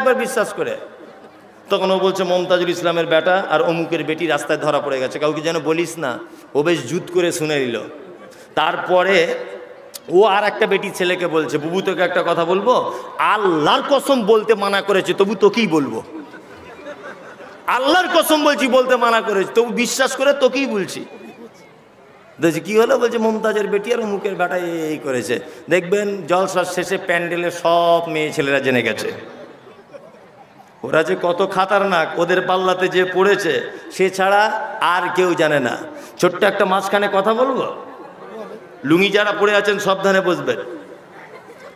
একবার বিশ্বাস করে। তখন ও বলছে মমতাজুল ইসলামের বেটা আর অমুকের বেটি রাস্তায় ধরা পড়ে গেছে, কাউকে যেন বলিস না। ও বেশ জুত করে শুনে নিল। তারপরে ও আর একটা বেটি ছেলেকে বলছে, বুবু তোকে একটা কথা বলবো, আল্লাহর কসম বলতে মানা করেছে, তবু তোকেই বলবো। আল্লাহর কসম বলছি বলতে মানা করেছে, তবু বিশ্বাস করে তোকেই বলছি। দেখছি কি হলো, বলছে মমতাজের বেটি আর অমুকের বেটা এই করেছে। দেখবেন জলসার শেষে প্যান্ডেলে সব মেয়ে ছেলেরা জেনে গেছে। ওরা যে কত খাতারনাক, ওদের পাল্লাতে যে পড়েছে সে ছাড়া আর কেউ জানে না। ছোট্ট একটা মাঝখানে কথা বলবো, লুঙ্গি যারা পড়ে আছেন সাবধানে বসবেন,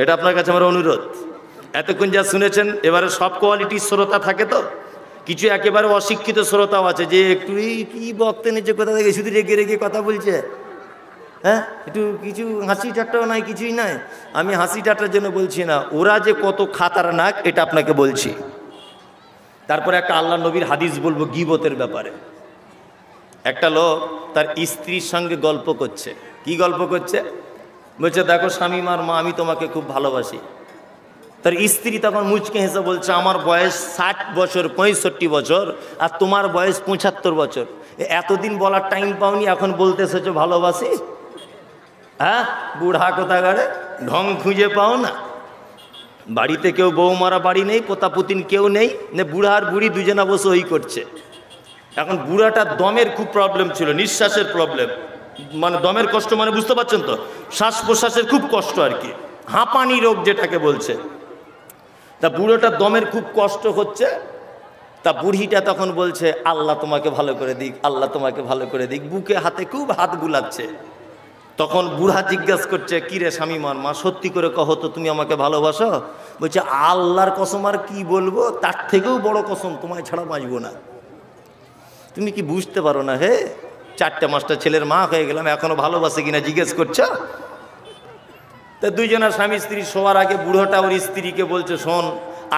এটা আপনার কাছে আমার অনুরোধ। এতক্ষণ যা শুনেছেন, এবারে সব কোয়ালিটির শ্রোতা থাকে তো, কিছু একেবারে অশিক্ষিত শ্রোতাও আছে যে একটু এই কি বক্তে নিচে কথা দেখে শুধু রেগে রেগে কথা বলছে, হ্যাঁ একটু কিছু হাসি ঠাট্টাও নাই, কিছুই নাই। আমি হাসি ঠাট্টার জন্য বলছি না, ওরা যে কত খাতারনাক এটা আপনাকে বলছি। তারপরে একটা আল্লাহ নবীর হাদিস বলবো গীবতের ব্যাপারে। একটা লোক তার স্ত্রীর সঙ্গে গল্প করছে। কি গল্প করছে? বলছে দেখো স্বামীমার মা, আমি তোমাকে খুব ভালোবাসি। তার স্ত্রী তখন মুচকে হেসে বলছে, আমার বয়স 60 বছর 65 বছর আর তোমার বয়স 75 বছর, এতদিন বলার টাইম পাওনি, এখন বলতে এসেছো ভালোবাসি? হ্যাঁ বুড়া কোথাকারে, ঢং খুঁজে পাও না। বাড়িতে কেউ বৌমারা বাড়ি নেই, পোতাপুতিন কেউ নেই, বুড়া আর বুড়ি দুজনা বসে ওই করছে। এখন বুড়াটার দমের খুব প্রবলেম ছিল, নিঃশ্বাসের প্রবলেম, মানে দমের কষ্ট, মানে বুঝতে পারছেন তো, শ্বাস প্রশ্বাসের খুব কষ্ট আর কি, হাঁপানি রোগ যেটাকে বলছে। তা বুড়োটার দমের খুব কষ্ট হচ্ছে। তা বুড়িটা তখন বলছে, আল্লাহ তোমাকে ভালো করে দিক, আল্লাহ তোমাকে ভালো করে দিক, বুকে হাতে খুব হাত বুলাচ্ছে। তখন বুড়া জিজ্ঞাসা করছে, কি রে স্বামীমার মা, সত্যি করে কহো তো তুমি আমাকে ভালোবাসো? বলছে আল্লাহর কসম আর কি বলবো, তার থেকেও বড় কসম, তোমায় ছাড়া বাঁচবো না। তুমি কি বুঝতে পারো না? হে 4-5টা ছেলের মা হয়ে গেলাম, এখনো ভালোবাসে কিনা জিজ্ঞেস করছো? তা দুইজনের স্বামী স্ত্রী শোয়ার আগে বুড়োটা ওর স্ত্রীকে বলছে, শোন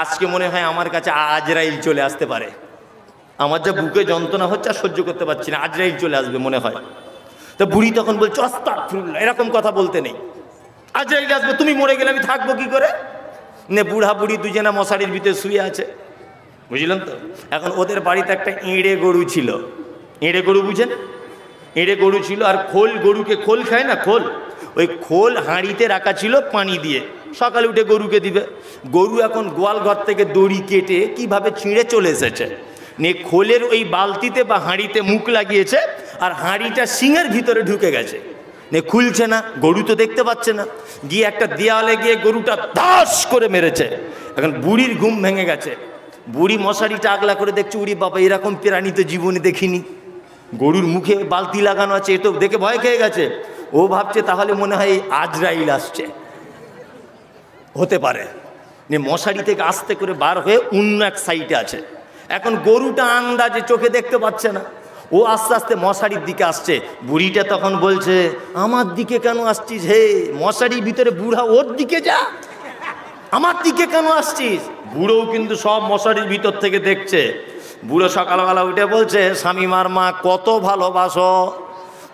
আজকে মনে হয় আমার কাছে আজরাইল চলে আসতে পারে, আমার যা বুকে যন্ত্রণা হচ্ছে আর সহ্য করতে পারছি না, আজরাইল চলে আসবে মনে হয়। তা বুড়ি তখন বলছে, আস্তাগফিরুল্লাহ, এরকম কথা বলতে নেই, আজরাইল আসবে, তুমি মরে গেলে আমি থাকবো কি করে? নে বুড়া বুড়ি দুজনা মশারির ভিতরে শুয়ে আছে, বুঝলেন তো। এখন ওদের বাড়িতে একটা এঁড়ে গরু ছিল, এঁড়ে গরু বুঝেন, এঁড়ে গরু ছিল, আর খোল, গরুকে খোল খায় না, খোল, ওই খোল হাঁড়িতে রাখা ছিল পানি দিয়ে, সকালে উঠে গরুকে দিবে। গরু এখন গোয়াল ঘর থেকে দড়ি কেটে কিভাবে ছিঁড়ে চলে এসেছে, নিয়ে খোলের ওই বালতিতে বা হাঁড়িতে মুখ লাগিয়েছে, আর হাঁড়িটা শিঙের ভিতরে ঢুকে গেছে, নিয়ে খুলছে না, গরু তো দেখতে পাচ্ছে না, গিয়ে একটা দেয়ালে গিয়ে গরুটা দাস করে মেরেছে। এখন বুড়ির ঘুম ভেঙে গেছে, বুড়ি মশারিটা আগলা করে দেখছে, উড়ি বাবা এরকম প্রাণী তো জীবনে দেখিনি, গরুর মুখে বালতি লাগানো আছে, এ তো দেখে ভয় খেয়ে গেছে। ও ভাবছে তাহলে মনে হয় আজরাইল আসছে, হতে পারে। মশারি থেকে আস্তে করে বার হয়ে অন্য এক সাইডে আছে। এখন গরুটা আন্দাজে চোখে দেখতে পাচ্ছে না, ও আস্তে আস্তে মশারির দিকে আসছে। বুড়িটা তখন বলছে, আমার দিকে কেন আসছিস হে, মশারির ভিতরে বুড়া, ওর দিকে যা, আমার দিকে কেন আসছিস? বুড়োও কিন্তু সব মশারির ভিতর থেকে দেখছে। বুড়ো সকালবেলা উঠে বলছে, স্বামীমার মা কত ভালোবাসো?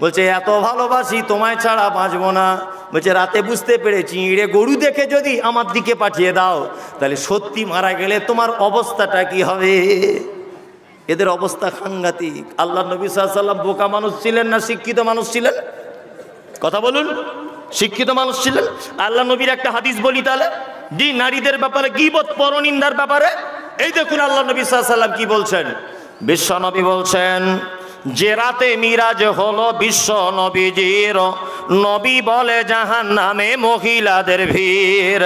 বলছে এত ভালোবাসি তোমায় ছাড়া বাঁচবো না। বলছে রাতে বুঝতে পেরেছি, ইঁড়ে গরু দেখে যদি আমার দিকে পাঠিয়ে দাও তাহলে সত্যি মারা গেলে তোমার অবস্থাটা কি হবে? এদের অবস্থা সাংঘাতিক। আল্লাহ নবী সাল্লাল্লাহু আলাইহি ওয়াসাল্লাম বোকা মানুষ ছিলেন না শিক্ষিত মানুষ ছিলেন? কথা বলুন, শিক্ষিত মানুষ ছিলেন। আল্লাহ নবীর একটা হাদিস বলি তাহলে, জি, নারীদের ব্যাপারে, গীবত পরনিন্দার ব্যাপারে। এই দেখুন আল্লাহ নবী সাল্লাল্লাহু আলাইহি ওয়াসাল্লাম কি বলছেন। বিশ্ব নবী বলছেন, যে রাতে মিরাজ হলো বিশ্ব নবীজির, নবী বলে জাহান্নামে মহিলাদের ভিড়।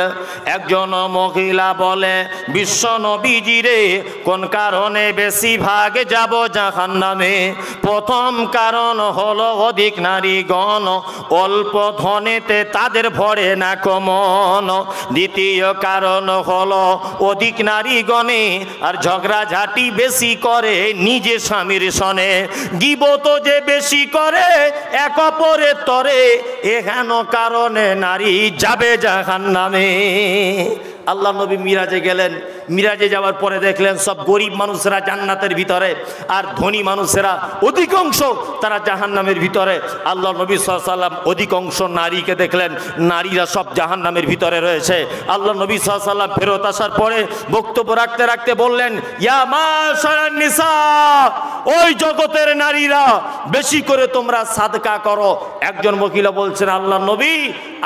একজন মহিলা বলে, বিশ্ব নবীজিরে কোন কারণে বেশি ভাগ যাব জাহান্নামে? প্রথম কারণ হলো অধিক নারীগণ, অল্প ধনেতে তাদের ভরে না কমন। দ্বিতীয় কারণ হলো অধিক নারীগণে আর ঝগড়াঝাটি বেশি করে নিজে স্বামীর সনে। গীবত যে বেশি করে এক অপরের তরে, এহেন কারণে নারী যাবে জাহান্নামে। আল্লাহ নবী মিরাজে গেলেন, মিরাজে যাওয়ার পরে দেখলেন সব গরিব মানুষেরা জান্নাতের ভিতরে, আর ধনী মানুষেরা অধিকাংশ তারা জাহান্নামের ভিতরে। আল্লাহ নবী সাল্লাল্লাহু আলাইহি ওয়াসাল্লাম অধিকাংশ নারীকে দেখলেন, নারীরা সব জাহান্নামের ভিতরে রয়েছে। আল্লাহ নবী সাল্লাল্লাহু আলাইহি ওয়াসাল্লাম ফেরত আসার পরে বক্তব্য রাখতে রাখতে বললেন, ইয়া মাশারান নিসা, ওই জগতের নারীরা বেশি করে তোমরা সাদকা করো। একজন মহিলা বলছেন, আল্লাহ নবী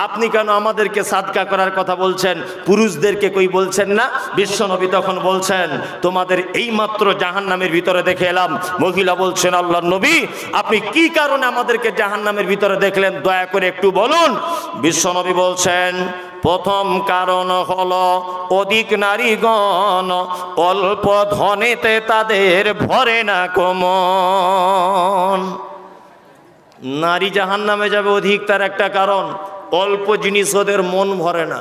আপনি কেন আমাদেরকে সাদকা করার কথা বলছেন, পুরুষদেরকে কই বলছেন না? বিশ্ব নবী তখন বলছেন, তোমাদের এই মাত্র জাহান্নামের ভিতরে দেখে এলাম। মহিলা বলছেন, আল্লাহ নবী আপনি কি কারণে আমাদেরকে জাহান্নামের ভিতরে দেখলেন, দয়া করে একটু বলুন। বিশ্ব নবী বলছেন, প্রথম কারণ হলো অধিক নারীগণ অল্প ধনেতে তাদের ভরে না কমন। নারী জাহান্নামে যাবে অধিক, তার একটা কারণ অল্প জিনিস ওদের মন ভরে না।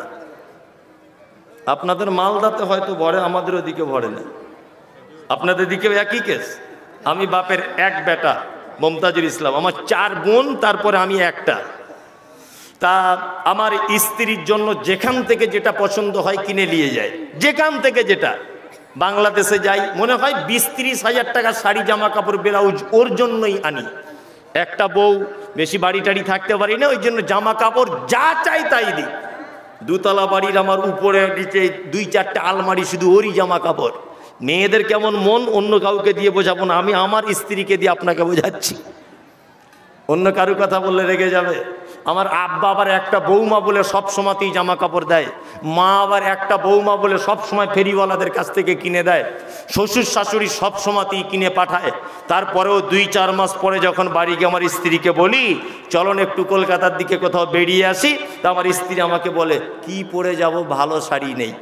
আপনাদের মালদাতে হয়তো ভরে, আমাদের ওদিকে ভরে না। আপনাদের দিকে একই কেস। আমি বাপের এক বেটা মমতাজুল ইসলাম, আমার 4 বোন, তারপরে আমি একটা। তা আমার স্ত্রীর জন্য যেখান থেকে যেটা পছন্দ হয় কিনে নিয়ে যায়, যেখান থেকে যেটা। বাংলাদেশে যাই, মনে হয় 20-30 হাজার টাকা শাড়ি জামা কাপড় ব্লাউজ ওর জন্যই আনি। একটা বউ, বেশি বাড়ি টাড়ি থাকতে পারি না, ওই জন্য জামা কাপড় যা চাই তাই দিই। 2 তলা বাড়ির আমার উপরে নিচে 2-4টা আলমারি শুধু ওরই জামা কাপড়। মেয়েদের কেমন মন, অন্য কাউকে দিয়ে বোঝাবো না, আমি আমার স্ত্রীকে দিয়ে আপনাকে বোঝাচ্ছি। অন্য কারো কথা বললে রেগে যাবে। আমার আব্বা আবার একটা বৌমা বলে সব সময়তেই জামা কাপড় দেয়, মা আবার একটা বৌমা বলে সব সময় ফেরিওয়ালাদের কাছ থেকে কিনে দেয়, শ্বশুর শাশুড়ি সব সময়তেই কিনে পাঠায়। তারপরেও 2-4 মাস পরে যখন বাড়ি গিয়ে আমার স্ত্রীকে বলি চলন একটু কলকাতার দিকে কোথাও বেরিয়ে আসি, তা আমার স্ত্রী আমাকে বলে, কি পরে যাব, ভালো শাড়ি নেই,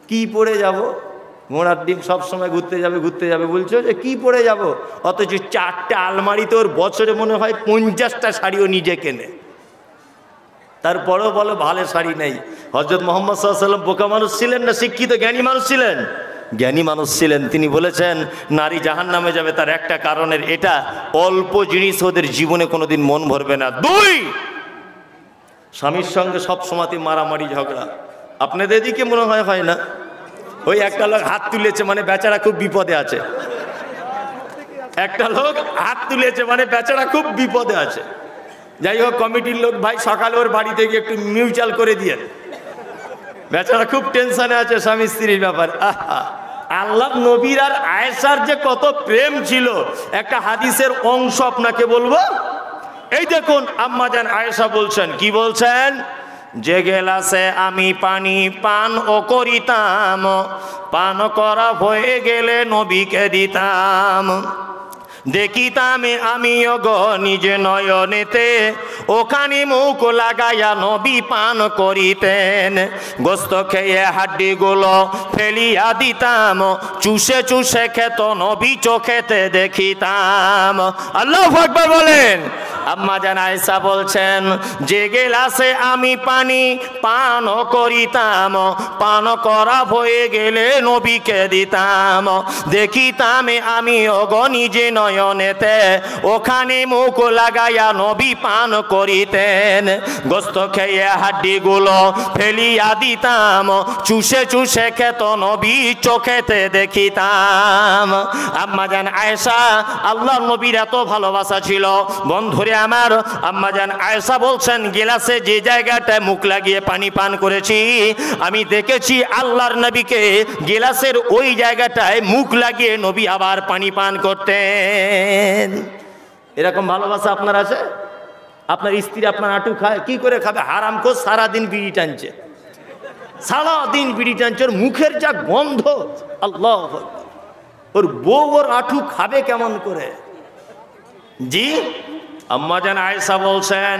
কি পরে যাব? ঘোড়ার ডিম সব সময় ঘুরতে যাবে বলছো যে কি পরে যাব, অথচ 4টা আলমারিতে ওর বছরে মনে হয় 50টা শাড়িও নিজে কেনে, তারপরেও বলো ভালো শাড়ি নেই। হযরত মুহাম্মদ সাল্লাল্লাহু আলাইহি ওয়াসাল্লাম বোকা মানুষ ছিলেন না শিক্ষিত জ্ঞানী মানুষ ছিলেন? জ্ঞানী মানুষ ছিলেন। তিনি বলেছেন নারী জাহান্নামে যাবে তার একটা কারণের এটা, অল্প জিনিস ওদের জীবনে কোনোদিন মন ভরবে না। 2, স্বামীর সঙ্গে সব সময়তে মারামারি ঝগড়া। আপনাদের এদিকে মনে হয় না? ওই একটা লোক হাত তুলেছে মানে বেচারা খুব বিপদে আছে, একটা লোক হাত তুলেছে মানে বেচারা খুব বিপদে আছে। যাই হোক, কমিটির লোক ভাই সকালে ওর বাড়ি থেকে একটু মিউচুয়াল করে দিয়ে, বেচারা খুব টেনশনে আছে স্বামী স্ত্রীর ব্যাপার। আহা, আল্লাহ নবীর আর আয়েশার যে কত প্রেম ছিল, একটা হাদিসের অংশ আপনাকে বলবো। এই দেখুন, আম্মা জান আয়েশা বলছেন, কি বলছেন? যে গেলাসে আমি পানি পান ও করিতাম, পান করা হয়ে গেলে নবীকে দিতাম। দেখিতাম আমিও গো নিজে নয়নেতে, ওখানে মুখ লাগাইয়া নবী পান করিতেন। গোস্ত খেয়ে হাড্ডিগুলো ফেলিয়া দিতাম, চুষে চুষে খেত নবী চোখেতে দেখিতাম। আল্লাহু আকবার বলেন। আম্মা জান আয়েশা বলছেন, যে গেলাসে আমি পানি পান করিতাম, পান করা হয়ে গেলে নবীকে দিতাম। দেখিতাম আমি ওগো নিজে নয়নেতে, ওখানে মুখ লাগাইয়া নবী পান করিতেন। গোস্ত খেয়ে হাড্ডিগুলো ফেলিয়া দিতাম, চুষে চুষে খেত নবী চোখেতে দেখিতাম। আম্মা জান আয়েশা, আল্লাহর নবীর এত ভালোবাসা ছিল বন্ধুরে আমার। আম্মা জান আয়েশা বলছেন, গিলাসে যে জায়গাটায় মুখ লাগিয়ে পানি পান করেছি, আমি দেখেছি আল্লাহর নবীকে গিলাসের ওই জায়গাটায় মুখ লাগিয়ে নবী আবার পানি পান করতেন। এরকম ভালোবাসা আপনার আছে? আপনার স্ত্রী আপনার আঁটু খায়, কি করে খাবে? হারামখোর, সারাদিন বিড়ি টানছে, সারাদিন বিড়ি টানছে, ওর মুখের যা গন্ধ, আল্লাহ, ওর বউ ওর আঁটু খাবে কেমন করে? জি, আম্মা জান আয়েশা বলছেন,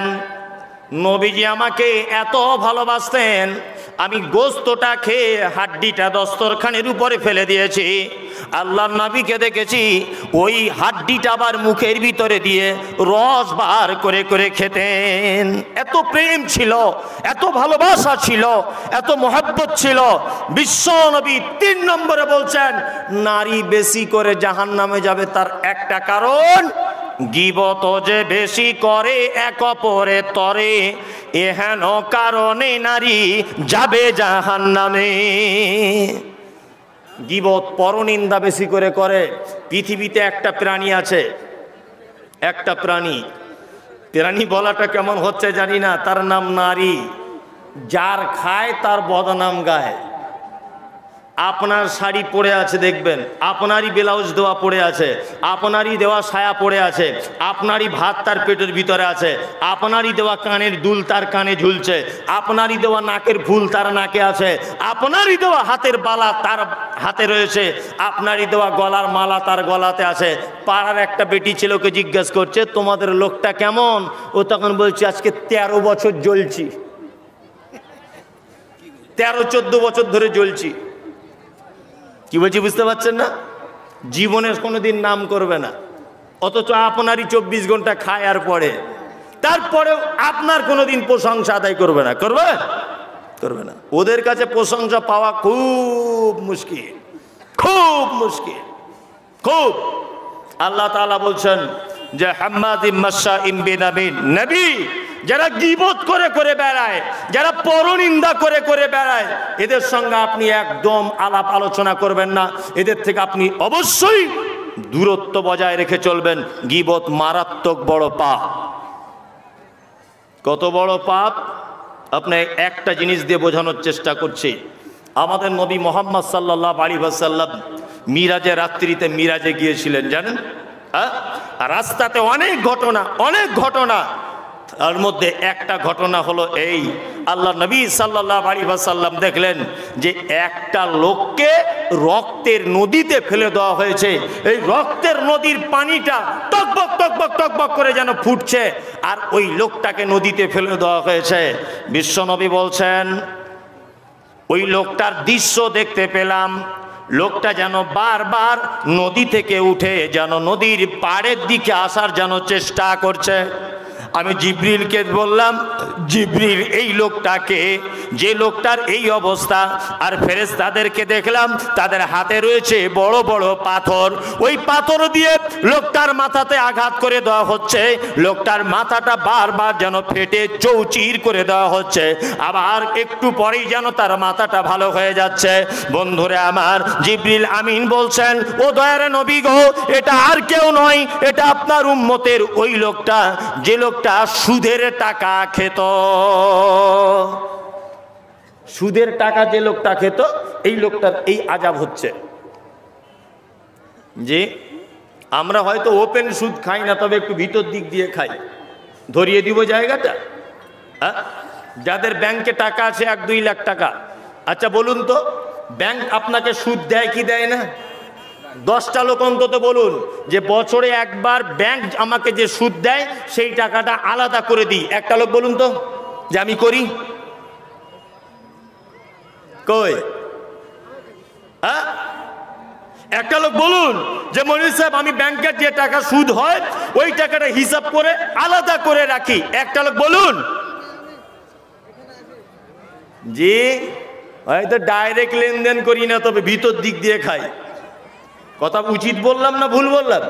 নবীজি আমাকে এত ভালোবাসতেন, আমি গোস্তটা খেয়ে হাড্ডিটা দস্তরখানের উপরে ফেলে দিয়েছি। আল্লাহর নবীকে দেখেছি ওই হাড্ডিটা আবার মুখের ভিতরে দিয়ে রস বার করে করে খেতেন। এত প্রেম ছিল, এত ভালোবাসা ছিল, এত মহব্বত ছিল। বিশ্ব নবী 3 নম্বরে বলছেন, নারী বেশি করে জাহান্নামে যাবে তার একটা কারণ গীবত যে বেশি করে এক অপরের তরে, এহেন কারণে নারী যাবে জাহান্নামে। গীবত পরনিন্দা বেশি করে করে। পৃথিবীতে একটা প্রাণী আছে, একটা প্রাণী বলাটা কেমন হচ্ছে জানি না, তার নাম নারী। যার খায় তার বদনাম গায়। আপনার শাড়ি পরে আছে দেখবেন, আপনারই ব্লাউজ দেওয়া পড়ে আছে, আপনারই দেওয়া সায়া পড়ে আছে, আপনারই ভাত তার পেটের ভিতরে আছে, আপনারই দেওয়া কানের দুল তার কানে ঝুলছে, আপনারই দেওয়া নাকের ফুল তার নাকে আছে, আপনারই দেওয়া হাতের বালা তার হাতে রয়েছে, আপনারই দেওয়া গলার মালা তার গলাতে আছে। পাড়ার একটা বেটি ছেলেকে জিজ্ঞেস করছে, তোমাদের লোকটা কেমন? ও তখন বলছে, আজকে 13 বছর জ্বলছি, 13-14 বছর ধরে জ্বলছি। কি বলছি বুঝতে পারছেন না? জীবনের কোনোদিন নাম করবে না, অথচ আপনারই 24 ঘন্টা খায় আর পড়ে, তারপরেও আপনার কোনোদিন প্রশংসা আদায় করবে না। করবে না। ওদের কাছে প্রশংসা পাওয়া খুব মুশকিল, খুব মুশকিল, খুব। আল্লাহ তাআলা বলছেন যে হাম্মাদিম মাশাইম বিনামিন, নবী যারা গীবত করে করে বেড়ায়, যারা পরনিন্দা করে করে বেড়ায়, এদের সঙ্গে আপনি একদম আলাপ আলোচনা করবেন না। এদের থেকে আপনি অবশ্যই দূরত্ব বজায় রেখে চলবেন। গীবত মারাত্মক বড় পাপ। কত বড় পাপ আপনি একটা জিনিস দিয়ে বোঝানোর চেষ্টা করছি। আমাদের নবী মুহাম্মদ সাল্লাল্লাহু আলাইহি ওয়াসাল্লাম মিরাজের রাত্রিতে মিরাজে গিয়েছিলেন, জানেন? রাস্তাতে অনেক ঘটনা, তার মধ্যে একটা ঘটনা হলো এই, আল্লাহ নবী সাল্লাল্লাহু আলাইহি ওয়াসাল্লাম দেখলেন যে একটা লোককে রক্তের নদীতে ফেলে দেওয়া হয়েছে। এই রক্তের নদীর পানিটা টকবক টকবক টকবক করে যেন ফুটছে, আর ওই লোকটাকে নদীতে ফেলে দেওয়া হয়েছে। বিশ্বনবী বলছেন, ওই লোকটার দৃশ্য দেখতে পেলাম, লোকটা যেন বারবার নদী থেকে উঠে যেন নদীর পাড়ের দিকে আসার যেন চেষ্টা করছে। আমি জিবরিলকে বললাম, জিবরিল এই লোকটাকে, যে লোকটার এই অবস্থা, আর ফেরেশতাদেরকে দেখলাম তাদের হাতে রয়েছে বড় বড় পাথর, ওই পাথর দিয়ে লোকটার মাথাতে আঘাত করে দেওয়া হচ্ছে, লোকটার মাথাটা বারবার যেন ফেটে চৌচির করে দেওয়া হচ্ছে, আবার একটু পরেই যেন তার মাথাটা ভালো হয়ে যাচ্ছে। বন্ধুরে আমার, জিবরিল আমিন বলছেন, ও দয়ার নবী গো, এটা আর কেউ নয়, এটা আপনার উম্মতের ওই লোকটা, যে লোকটা সুদের টাকা খেত। সুদের টাকা যে লোকটা খেত, এই লোকটার এই আযাব হচ্ছে। যে আমরা হয়তো ওপেন সুদ খাই না, তবে একটু ভিতর দিক দিয়ে খাই। ধরিয়ে দিব জায়গাটা। যাদের ব্যাংকে টাকা আছে 1-2 লাখ টাকা, আচ্ছা বলুন তো, ব্যাংক আপনাকে সুদ দেয় কি দেয় না? 10টা লোক অন্তত বলুন যে বছরে একবার ব্যাংক আমাকে যে সুদ দেয় সেই টাকাটা আলাদা করে দিই। একটা লোক বলুন তো যে আমি করি। কই? একটা লোক বলুন যে মনির সাহেব আমি ব্যাংকের যে টাকা সুদ হয় ওই টাকাটা হিসাব করে আলাদা করে রাখি। একটা লোক বলুন। জি, হয়তো ডাইরেক্ট লেনদেন করি না, তবে ভিতর দিক দিয়ে খাই। কথা উচিত বললাম না ভুল বললাম?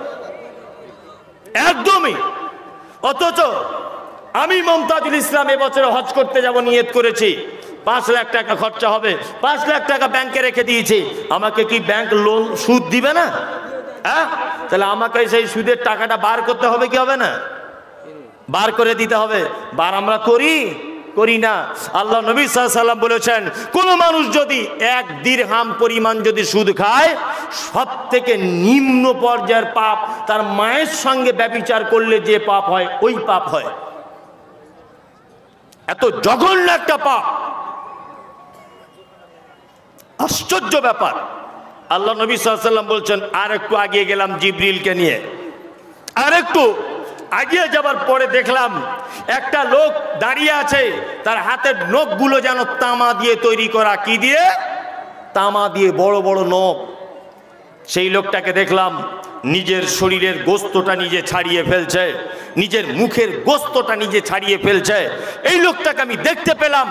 একদমই। অথচ আমি মমতাজুল ইসলাম এবছর হজ করতে যাব নিয়ত করেছি, 5 লাখ টাকা খরচা হবে, 5 লাখ টাকা ব্যাংকে রেখে দিয়েছি। আমাকে কি ব্যাংক লোন সুদ দিবে না? তাহলে আমাকে সেই সুদের টাকাটা বার করতে হবে কি হবে না? বার করে দিতে হবে। বার আমরা করি না। আল্লাহ নবী সাল্লাল্লাহু আলাইহি ওয়াসাল্লাম বলেছেন, কোন মানুষ যদি 1 দিরহাম পরিমাণ যদি সুদ খায়, সব থেকে নিম্ন পর্যায়ের পাপ তার মায়ের সঙ্গে ব্যভিচার করলে যে পাপ হয় ওই পাপ হয়। এত জঘন্য একটা পাপ, আশ্চর্য ব্যাপার। আল্লাহ নবী সাল্লাল্লাহু আলাইহি ওয়াসাল্লাম বলছেন, আর একটু আগিয়ে গেলাম জিবরিলকে নিয়ে, আর একটু আগিয়ে যাবার পরে দেখলাম একটা লোক দাঁড়িয়ে আছে, তার হাতের নখগুলো যেন তামা দিয়ে তৈরি করা। কি দিয়ে? তামা দিয়ে, বড় বড় নখ। সেই লোকটাকে দেখলাম নিজের শরীরের গোস্তটা নিজে ছাড়িয়ে ফেলছে, নিজের মুখের গোস্তটা নিজে ছাড়িয়ে ফেলছে। এই লোকটাকে আমি দেখতে পেলাম।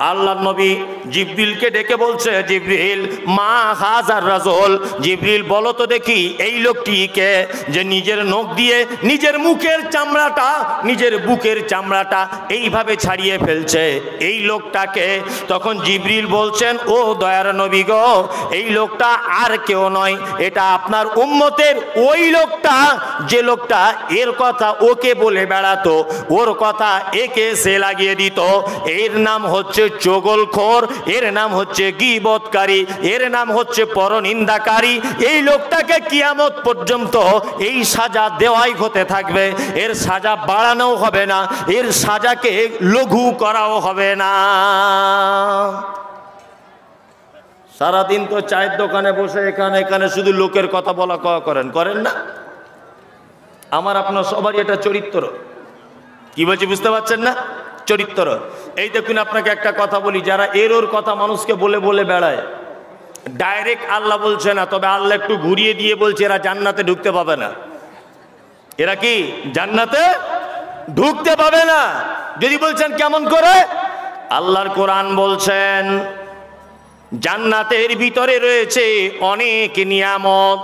আল্লাহর নবী জিবরিলকে ডেকে বলছে, জিবরিল মা হাজার রাজুল, জিবরিল বলো তো দেখি এই লোকটিকে যে নিজের নখ দিয়ে নিজের মুখের চামড়াটা, নিজের বুকের চামড়াটা এইভাবে ছাড়িয়ে ফেলছে, এই লোকটাকে? তখন জিবরিল বলছেন, ও দয়ার নবী গো, এই লোকটা আর কেউ নয়, এটা আপনার উম্মতের ওই লোকটা যে লোকটা এর কথা ওকে বলে বেড়াতো, ওর কথা একে সে লাগিয়ে দিত। এর নাম হচ্ছে চগলখোর, এর নাম হচ্ছে গীবতকারী, এর নাম হচ্ছে পরনিন্দাকারী। এই লোকটাকে কিয়ামত পর্যন্ত এই সাজা দেওয়াই হতে থাকবে, এর সাজা বাড়ানো হবে না, এর সাজাকে লঘু করাও হবে না। সারাদিন তো চায়ের দোকানে বসে এখানে এখানে শুধু লোকের কথা বলা করেন না? আমার আপনার সবারই এটা চরিত্র। কি বলছি বুঝতে পারছেন না? চরিত্র। এই দেখুন আপনাকে একটা কথা বলি, যারা এর ওর কথা মানুষকে বলে বলে বেড়ায়, ডাইরেক্ট আল্লাহ বলছে না, তবে আল্লাহ একটু ঘুরিয়ে দিয়ে বলছে এরা জান্নাতে ঢুকতে পাবে না। এরা কি জান্নাতে ঢুকতে পাবে না? যদি বলছেন কেমন করে, আল্লাহর কোরআন বলছেন জান্নাতের ভিতরে রয়েছে অনেক নিয়ামত,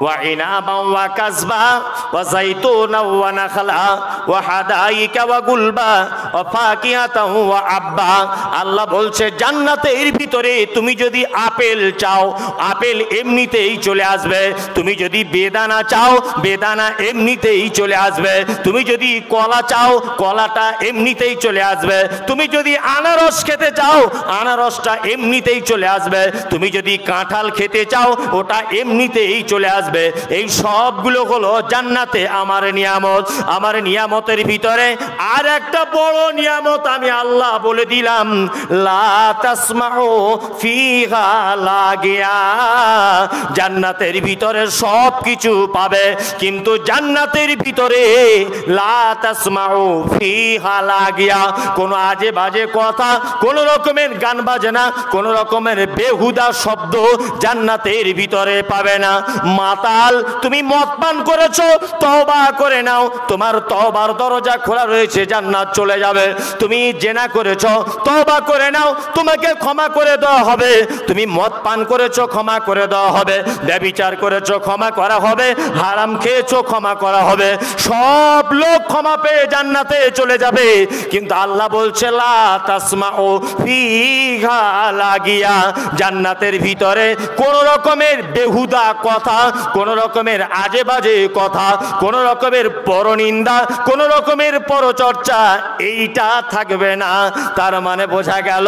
وعنابا وكزبا وزيتونا ونخلا وحدائق وغلبا وفاكهة وأبا। আল্লাহ বলছে জান্নাতের ভিতরে তুমি যদি আপেল চাও, আপেল এমনিতেই চলে আসবে। তুমি যদি বেদানা চাও, বেদানা এমনিতেই চলে আসবে। তুমি যদি কলা চাও, কলাটা এমনিতেই চলে আসবে। তুমি যদি আনারস খেতে চাও, আনারসটা এমনিতেই চলে আসবে। তুমি যদি কাঁঠাল খেতে চাও, ওটা এমনিতেই চলে আসবে। এই সবগুলো হলো জান্নাতে আমার নিয়ামত। আমার নিয়ামতের ভিতরে আর একটা বড় নিয়ামত আমি আল্লাহ বলে দিলাম, লা তাসমাউ ফিহা লাগিয়া। জান্নাতের ভিতরে সব কিছু পাবে, কিন্তু জান্নাতের ভিতরে লা তাসমাউ ফিহা লাগিয়া, কোনো আজে বাজে কথা, কোন রকমের গান বাজনা, কোন রকমের বেহুদা শব্দ জান্নাতের ভিতরে পাবে না। মাতাল, তুমি মদ পান করেছো, তওবা করে নাও, তোমার তওবার দরজা খোলা রয়েছে, জান্নাত চলে যাবে। তুমি জেনা করেছো, তওবা করে নাও, তোমাকে ক্ষমা করে দেওয়া হবে। তুমি মদ পান করেছো, ক্ষমা করে দেওয়া হবে। ব্যভিচার করেছো, ক্ষমা করা হবে। হারাম খেয়েছো, ক্ষমা করা হবে। সব লোক ক্ষমা পেয়ে জান্নাতে চলে যাবে। কিন্তু আল্লাহ বলছে লা তাসমাউ ফিহা লাগিয়া, জান্নাতের ভিতরে কোন রকমের বেহুদা কথা, কোন রকমের আজে বাজে কথা, কোন রকমের পরনিন্দা, কোন রকমের পরচর্চা, এইটা থাকবে না। তার মানে বোঝা গেল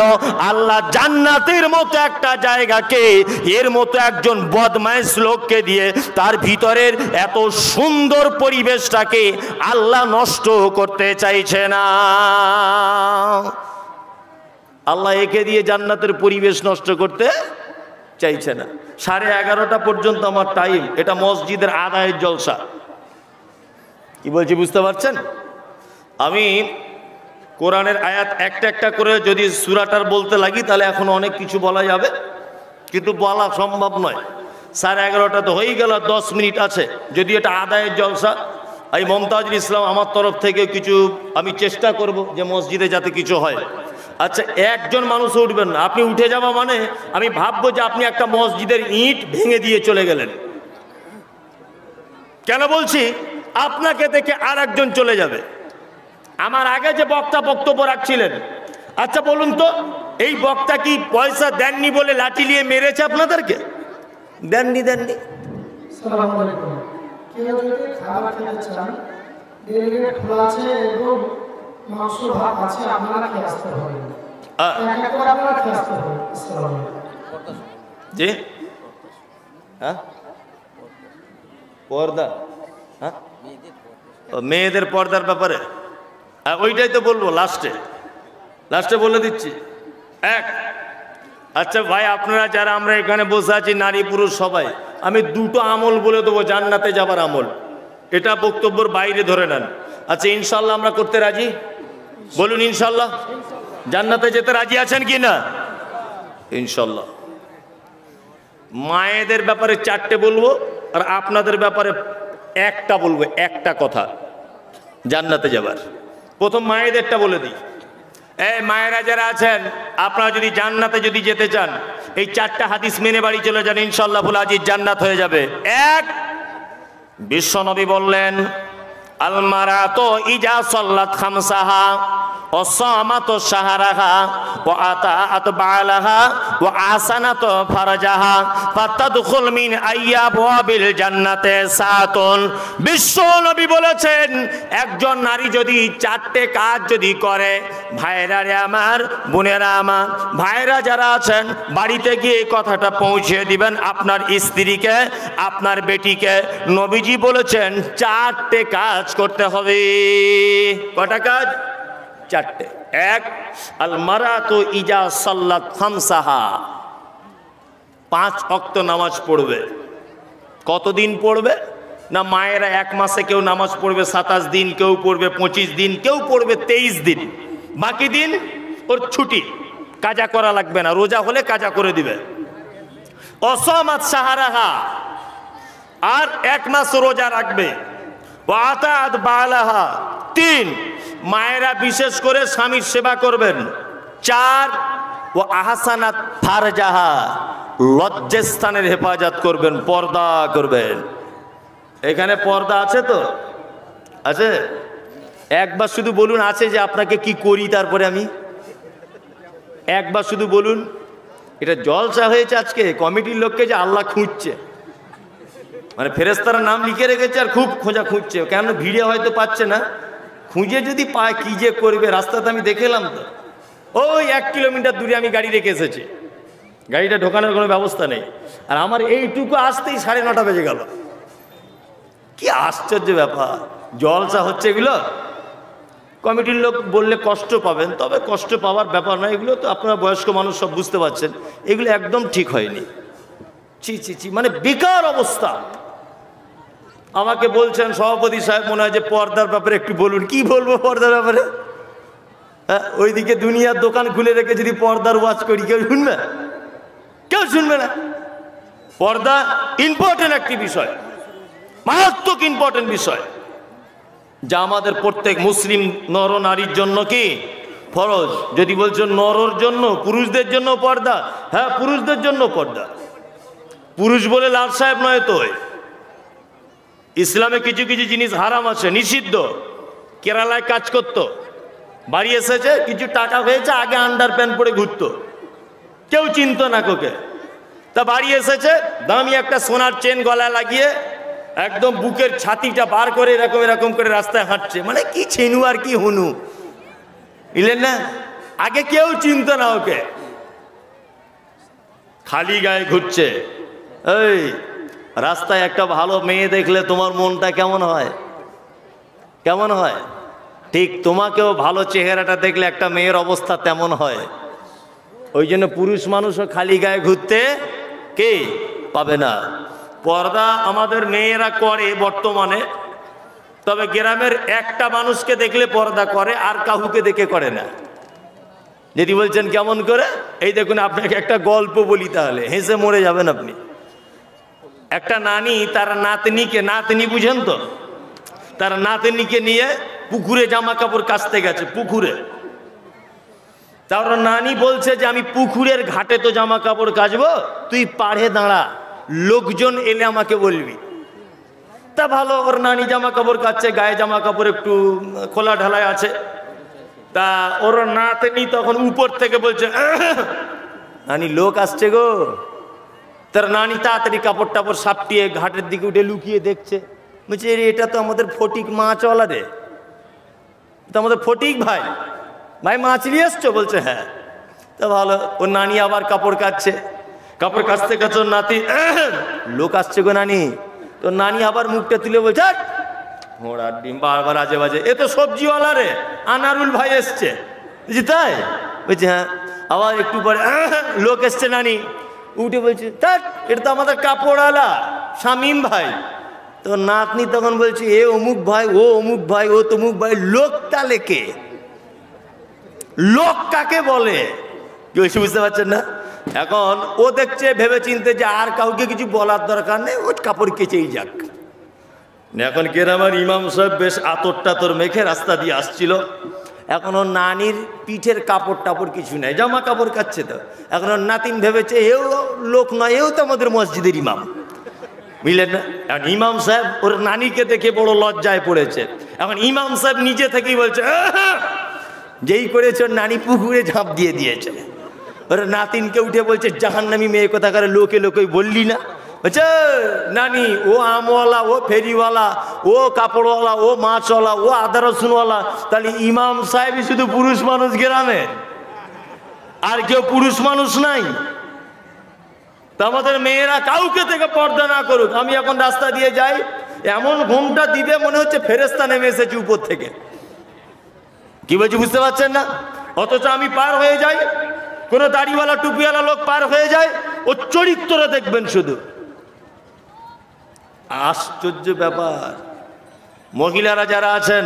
আল্লাহ জান্নাতের মতো একটা জায়গাকে, এর মতো একজন বদমাইশ লোককে দিয়ে তার ভিতরের এত সুন্দর পরিবেশটাকে আল্লাহ নষ্ট করতে চাইছে না। আল্লাহ একে দিয়ে জান্নাতের পরিবেশ নষ্ট করতে চাইছে না। 11:30 পর্যন্ত আমার টাইম, এটা মসজিদের আদায়ের জলসা। কি বলছি বুঝতে পারছেন? আমি কোরআনের আয়াত একটা একটা করে যদি সূরাটার বলতে লাগি তাহলে এখন অনেক কিছু বলা যাবে, কিন্তু বলা সম্ভব নয়। 11:30 তো হয়েই গেল, 10 মিনিট আছে। যদি এটা আদায়ের জলসা, এই মমতাজুল ইসলাম আমার তরফ থেকে কিছু আমি চেষ্টা করব যে মসজিদে যাতে কিছু হয়। আচ্ছা, একজন মানুষ উঠবেন না। আপনি উঠে যাওয়া মানে আমি ভাববো যে আপনি একটা মসজিদের ইট ভেঙে দিয়ে চলে গেলেন। কেন বলছি? আপনাকে দেখে আর একজন চলে যাবে। আমার আগে যে বক্তা বক্তব্য রাখছিলেন, আচ্ছা বলুন তো, এই বক্তা কি পয়সা দেননি বলে লাঠি নিয়ে মেরেছে আপনাদেরকে? দেননি। আসসালামু আলাইকুম। কেউ যদি খাবার খেতে চান, ডেলিগেট খোলা আছে এবং মাংস ভাত আছে, আপনারা খেয়ে আসতে হবে। এক করে আপনারা খেয়ে আসতে হবে। আসসালামু আলাইকুম। জি হ্যাঁ, পর্দা, হ্যাঁ মেয়েদের পর্দার ব্যাপারে ওইটাই তো বলবো লাস্টে বলে দিচ্ছি। আচ্ছা ভাই, আপনারা যারা আমরা এখানে বসে আছি, নারী পুরুষ সবাই, আমি দুটো আমল বলে দেবো জান্নাতে যাবার আমল। এটা বক্তব্যের বাইরে ধরে নেন। আচ্ছা, ইনশাল্লাহ আমরা করতে রাজি? বলুন ইনশাল্লাহ। জান্নাতে যেতে রাজি আছেন কি না? ইনশাল্লাহ। মায়েদের ব্যাপারে 4টে বলবো, আর আপনাদের ব্যাপারে একটা বলবো, একটা কথা জান্নাতে যাবার। প্রথম মায়েদেরটা বলে দিই, এই মায়েরা যারা আছেন, আপনারা যদি জান্নাতে যদি যেতে চান, এই 4টা হাদিস মেনে বাড়ি চলে যান, ইনশাআল্লাহ আজিজ জান্নাত হয়ে যাবে। এক, বিশ্বনবী বললেন, আল মারাতু ইজা সাল্লাত খামসাহা ওয়া সামাত শাহরাহা ওয়া আতাআত বালাহা ওয়া আহসানাত ফারজাহা ফাতাদখুল মিন আইয়াবিল জান্নাতে সাতুন। বিশ্বনবী বলেছেন, একজন নারী যদি 4টে কাজ যদি করে, ভাইরা রে আমার, বোনেরা আমার, ভাইরা যারা আছেন বাড়িতে গিয়ে এই কথাটা পৌঁছে দিবেন আপনার স্ত্রীকে, আপনার বেটিকে। নবীজি বলেছেন 4টে কাজ করতে হবে। কটা কাজ? 4টে। এক, আল মারাতু ইজা সাল্লাত খামসাহা, 5 ওয়াক্ত নামাজ পড়বে। কতদিন পড়বে না? মায়েরা 1 মাসে কেউ নামাজ পড়বে 27 দিন, কেউ পড়বে 25 দিন, কেউ পড়বে 23 দিন। বাকি দিন ওর ছুটি, কাজা করা লাগবে না, রোজা হলে কাজা করে দিবে। অসামাত সাহারাহা, আর 1 মাস রোজা রাখবে। ওয়াতাত বালাহা, 3, মায়েরা বিশেষ করে স্বামীর সেবা করবেন। 4, ও আহসানাত ফারজাহা, লজ্জাস্থানের হেফাজত করবেন, পর্দা করবেন। এখানে পর্দা আছে তো? আছে? একবার শুধু বলুন আছে, যে আপনাকে কি করি তারপরে আমি। একবার শুধু বলুন। এটা জলসা হয়েছে আজকে, কমিটির লোককে যে আল্লাহ খুঁজছে, মানে ফেরেশতারা নাম লিখে রেখেছে আর খুব খোঁজা খুঁজছে, কেন ভিড়ে হয়তো পাচ্ছে না, খুঁজে যদি পায় কি যে করবে। রাস্তাতে আমি দেখলাম তো, ওই 1 কিলোমিটার দূরে আমি গাড়ি রেখে এসেছি, গাড়িটা ঢোকানোর কোনো ব্যবস্থা নেই, আর আমার এইটুকু আসতেই 9:30 বেজে গেল। কি আশ্চর্য ব্যাপার, জলসা হচ্ছে এগুলো। কমিটির লোক বললে কষ্ট পাবেন, তবে কষ্ট পাওয়ার ব্যাপার না, এগুলো তো আপনারা বয়স্ক মানুষ সব বুঝতে পারছেন, এগুলো একদম ঠিক হয়নি। ছি ছি ছি, মানে বেকার অবস্থা। আমাকে বলছেন সভাপতি সাহেব, মনে হয় যে পর্দার ব্যাপারে একটু বলুন। কি বলবো পর্দার ব্যাপারে? হ্যাঁ, ওইদিকে দুনিয়ার দোকান খুলে রেখে যদি পর্দার ওয়াজ করি, কেউ শুনবে? কেউ শুনবে না। পর্দা ইম্পর্টেন্ট একটি বিষয়, মারাত্মক ইম্পর্টেন্ট বিষয়, যা আমাদের প্রত্যেক মুসলিম নর নারীর জন্য কি ফরজ। যদি বলছো নরর জন্য, পুরুষদের জন্য পর্দা, হ্যাঁ পুরুষদের জন্য পর্দা। পুরুষ বলে লাল সাহেব নয় তো। ইসলামে কিছু কিছু জিনিস হারাম আছে, নিষিদ্ধ। কেরালায় কাজ করত, বাড়ি এসেছে, কিছু টাকা হয়েছে, আগে আন্ডার প্যান্ট পরে ঘুরতো, কেউ চিনত না কোকে। তা বাড়ি এসেছে, দামি একটা সোনার চেন গলায় লাগিয়ে একদম বুকের ছাতিটা বার করে এরকম এরকম করে রাস্তায় হাঁটছে। মানে কি ছেনু আর কি হুনু, বুঝলেন না? আগে কেউ চিনত না ওকে, খালি গায়ে ঘুরছে। এই রাস্তায় একটা ভালো মেয়ে দেখলে তোমার মনটা কেমন হয়? কেমন হয়? ঠিক তোমাকেও ভালো চেহারাটা দেখলে একটা মেয়ের অবস্থা তেমন হয়। ওই জন্য পুরুষ মানুষও খালি গায়ে ঘুরতে কে পাবে না। পর্দা আমাদের মেয়েরা করে বর্তমানে, তবে গ্রামের একটা মানুষকে দেখলে পর্দা করে, আর কাউকে দেখে করে না। যদি বলছেন কেমন করে, এই দেখুন আপনাকে একটা গল্প বলি, তাহলে হেসে মরে যাবেন আপনি। একটা নানি তার নাতনিকে, নাতনি বুঝেন তো, তার নাতনিকে নিয়ে পুকুরে জামা কাপড় কাচতে গেছে। পুকুরে তার নানি বলছে যে আমি পুকুরের ঘাটে তো জামা কাপড় কাচবো, তুই পাড়ে দাঁড়া, লোকজন এলে আমাকে বলবি। তা ভালো, ওর নানি জামা কাপড় কাচছে, গায়ে জামা কাপড় একটু খোলা ঢালাই আছে। তা ওর নাতনি তখন উপর থেকে বলছে, নানি লোক আসছে গো। তার নানি তাড়াতাড়ি কাপড় টাপড় সাপটিয়ে ঘাটের দিকে উঠে লুকিয়ে দেখছে, বলছে এটা তো আমাদের ফটিক মাছওয়ালা রে, তো আমাদের ফটিক ভাই, ভাই মাছ নিয়ে এসছো? বলছে হ্যাঁ। তা ভালো, ওর নানি আবার কাপড় কাচছে, কাপড় কাচতে কাচতে ওর নাতি, লোক আসছে গো নানি। তো নানি আবার মুখটা তুলে বলছে, ঘোড়ার ডিম, বারবার আজে বাজে, এ তো সবজিওয়ালা রে, আনারুল ভাই এসছে। বুঝছি তাই? বলছি হ্যাঁ। আবার একটু পরে লোক এসছে, নানি উঠে বলছে, এটা তো আমাদের কাপড়ওয়ালা শামীম ভাই। তো নাতনি তখন বলছে, এ অমুক ভাই, ও অমুক ভাই, ও তমুক ভাই, লোকটা লেকে, লোক কাকে বলে? কি বলছে বুঝতে পারছেন না? এখন ও দেখছে ভেবে চিনতে যে আর কাউকে কিছু বলার দরকার নেই, ওই কাপড় কেচেই যাক। এখন গ্রামের ইমাম সাহেব বেশ আতর টাতর মেখে রাস্তা দিয়ে আসছিল। এখন ওর নানির পিঠের কাপড় টাপড় কিছু নেই, জামা কাপড় কাচ্ছে। তো এখন ওর নাতিন ভেবেছে এও লোক নয়, এও তো আমাদের মসজিদের ইমাম, বুঝলেন না? এখন ইমাম সাহেব ওর নানিকে দেখে বড় লজ্জায় পড়েছে। এখন ইমাম সাহেব নিজে থেকেই বলছে, যেই করেছে ওর নানি পুকুরে ঝাঁপ দিয়ে দিয়েছে। ওর নাতিনকে উঠে বলছে, জাহান্নামী মেয়ে কোথাকার, লোকে লোকে বললি না? বলছে নানি, ও আমওয়ালা, ও ফেরিওয়ালা, ও কাপড়ওয়ালা, ও মাছওয়ালা, ও আদা রসুনওয়ালা, তাহলে ইমাম সাহেবই শুধু পুরুষ মানুষ গ্রামে, আর কেউ পুরুষ মানুষ নাই? তা আমাদের মেয়েরা কাউকে থেকে পর্দা না করুক। আমি এখন রাস্তা দিয়ে যাই, এমন ঘুমটা দিবে মনে হচ্ছে ফেরেশতা নেমে এসেছে উপর থেকে। কি বলছি বুঝতে পারছেন না? অথচ আমি পার হয়ে যাই, কোনো দাড়িওয়ালা টুপিওয়ালা লোক পার হয়ে যায়, ও চরিত্র দেখবেন শুধু। আশ্চর্য ব্যাপার। মহিলারা যারা আছেন,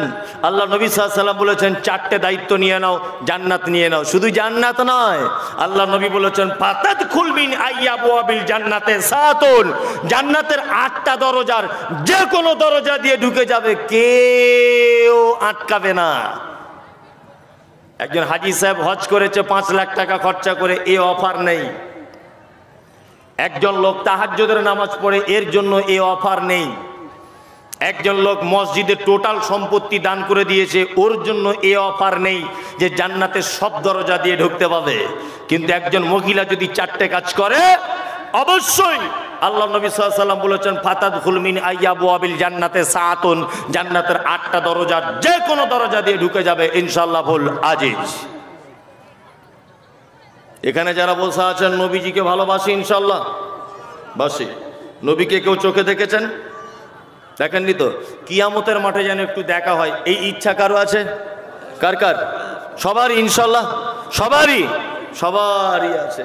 আল্লাহ নবী সাল্লাল্লাহু আলাইহি ওয়াসাল্লাম বলেছেন 4টে দায়িত্ব নিয়ে নাও, জান্নাত নিয়ে নাও। শুধু জান্নাত নয়, আল্লাহ নবী বলেছেন ফাতাদখুল মিন আইয়াবওয়াবিল জান্নাতে সাতুন, জান্নাতের 8টা দরজার যে কোনো দরজা দিয়ে ঢুকে যাবে, কেউ আটকাবে না। একজন হাজী সাহেব হজ করেছে 5 লাখ টাকা খরচা করে, এ অফার নেই। একজন লোক তাহাজ্জুদের নামাজ পড়ে, এর জন্য এ অফার নেই। একজন লোক মসজিদে টোটাল সম্পত্তি দান করে দিয়েছে, ওর জন্য এ অফার নেই যে জান্নাতের সব দরজা দিয়ে ঢুকতে পাবে। কিন্তু একজন মহিলা যদি 4টে কাজ করে, অবশ্যই আল্লাহ নবী সাল্লাল্লাহু আলাইহি ওয়াসাল্লাম বলেছেন ফাতাদখুল মিন আইয়াবওয়াবিল জান্নাতে সাতুন, জান্নাতের 8টা দরজা যে কোনো দরজা দিয়ে ঢুকে যাবে ইনশাআল্লাহ ফুল আজিজ। এখানে যারা বসে আছেন নবীজিকে ভালোবাসি, ইনশাআল্লাহ বাসি। নবীকে কেউ চোখে দেখেছেন? দেখেননি তো? কিয়ামতের মাঠে যেন একটু দেখা হয়, এই ইচ্ছা কারো আছে? কার কার? সবারই ইনশাআল্লাহ, সবারই আছে।